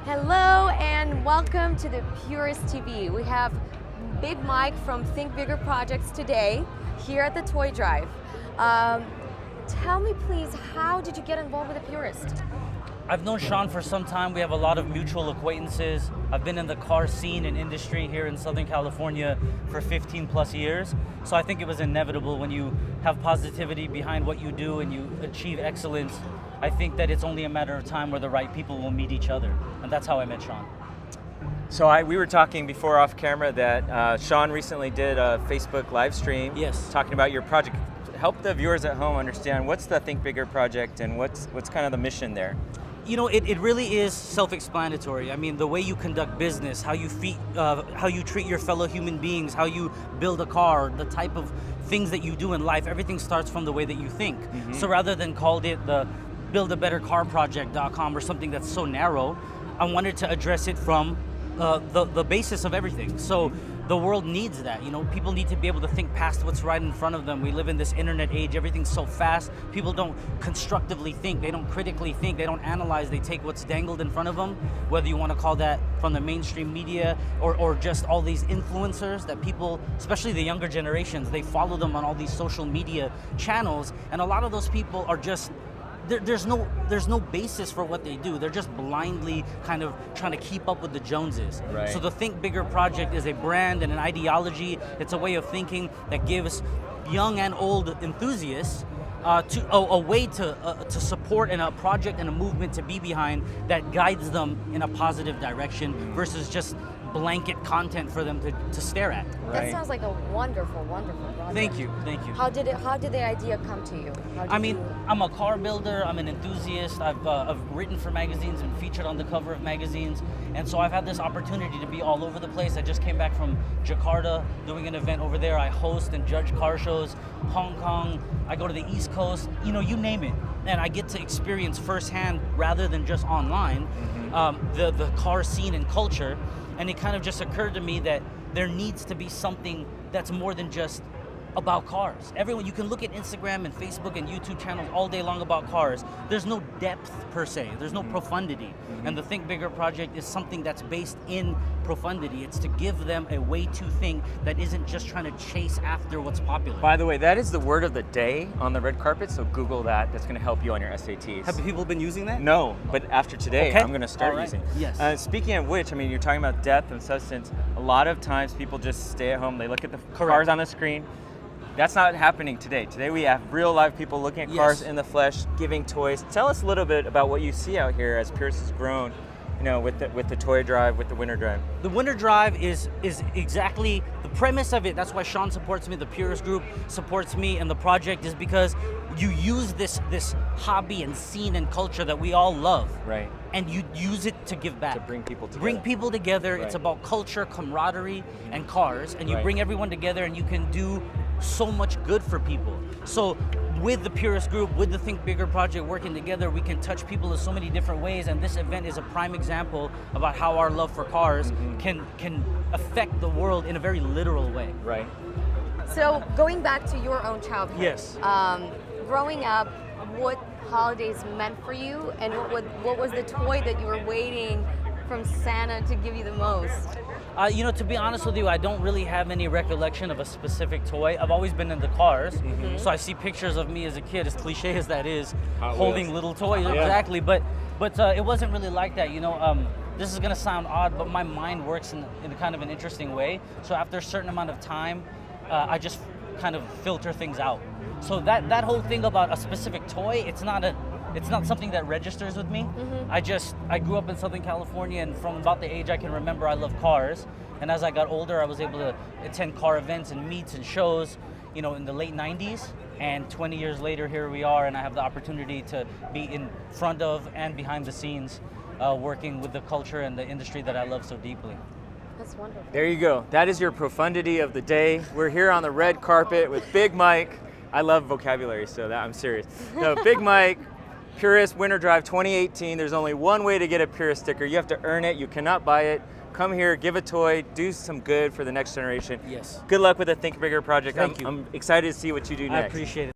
Hello and welcome to the Purist TV. We have Big Mike from Think Bigger Projects today here at the Toy Drive. Tell me please, how did you get involved with the Purist? I've known Sean for some time. We have a lot of mutual acquaintances. I've been in the car scene and industry here in Southern California for 15 plus years. So I think it was inevitable when you have positivity behind what you do and you achieve excellence. I think that it's only a matter of time where the right people will meet each other. And that's how I met Sean. So we were talking before off camera that Sean recently did a Facebook live stream. Yes. Talking about your project. Help the viewers at home understand what's the Think Bigger project and what's kind of the mission there. You know, it really is self-explanatory. I mean, the way you conduct business, how you treat your fellow human beings, how you build a car, the type of things that you do in life, everything starts from the way that you think. Mm-hmm. So rather than call it the buildabettercarproject.com or something that's so narrow, I wanted to address it from the basis of everything. So the world needs that. You know, people need to be able to think past what's right in front of them. We live in this internet age. Everything's so fast. People don't constructively think. They don't critically think. They don't analyze. They take what's dangled in front of them, whether you want to call that from the mainstream media or just all these influencers that people, especially the younger generations, they follow them on all these social media channels. And a lot of those people are just there's no basis for what they do. They're just blindly kind of trying to keep up with the Joneses. Right. So the Think Bigger project is a brand and an ideology. It's a way of thinking that gives young and old enthusiasts a way to support and a project and a movement to be behind that guides them in a positive direction versus just blanket content for them to stare at. Right. That sounds like a wonderful, wonderful project. Thank you. How did the idea come to you? I'm a car builder, I'm an enthusiast, I've written for magazines and featured on the cover of magazines, and so I've had this opportunity to be all over the place. I just came back from Jakarta doing an event over there. I host and judge car shows, Hong Kong, I go to the East Coast, you know, you name it. And I get to experience firsthand, rather than just online, the car scene and culture. And it kind of just occurred to me that there needs to be something that's more than just about cars. Everyone, you can look at Instagram and Facebook and YouTube channels all day long about cars. There's no depth per se. There's no profundity. And the Think Bigger project is something that's based in profundity. It's to give them a way to think that isn't just trying to chase after what's popular. By the way, that is the word of the day on the red carpet, so Google that. That's going to help you on your SATs. Have people been using that? No, but after today, okay. I'm going to start using it. Yes. Speaking of which, I mean, you're talking about depth and substance. A lot of times people just stay at home, they look at the cars on the screen. That's not happening today. Today we have real live people looking at cars in the flesh, giving toys. Tell us a little bit about what you see out here as Purist has grown, you know, with the toy drive, with the winter drive. The winter drive is exactly the premise of it. That's why Sean supports me, the Purist Group supports me, and the project is because you use this hobby and scene and culture that we all love. Right. And you use it to give back. To bring people together. Bring people together. Right. It's about culture, camaraderie, and cars. And you bring everyone together and you can do so much good for people. So with the Purist Group, with the Think Bigger project working together, we can touch people in so many different ways. And this event is a prime example about how our love for cars can affect the world in a very literal way. Right. So going back to your own childhood. Yes. Growing up, what holidays meant for you, and what was the toy that you were waiting from Santa to give you the most? You know, to be honest with you, I don't really have any recollection of a specific toy. I've always been into cars, so I see pictures of me as a kid, as cliche as that is, holding little toys. Exactly, but it wasn't really like that. You know, this is gonna sound odd, but my mind works in kind of an interesting way. So after a certain amount of time, I just kind of filter things out. So that whole thing about a specific toy, it's not something that registers with me. I grew up in Southern California, and from about the age I can remember, I love cars. And as I got older, I was able to attend car events and meets and shows, you know, in the late 90s. And 20 years later, here we are, and I have the opportunity to be in front of and behind the scenes, working with the culture and the industry that I love so deeply. That's wonderful. There you go. That is your profundity of the day. We're here on the red carpet with Big Mike. I love vocabulary, so I'm serious. No, Big Mike, Purist Winter Drive 2018. There's only one way to get a Purist sticker. You have to earn it. You cannot buy it. Come here, give a toy, do some good for the next generation. Yes. Good luck with the Think Bigger project. Thank you. I'm excited to see what you do next. I appreciate it.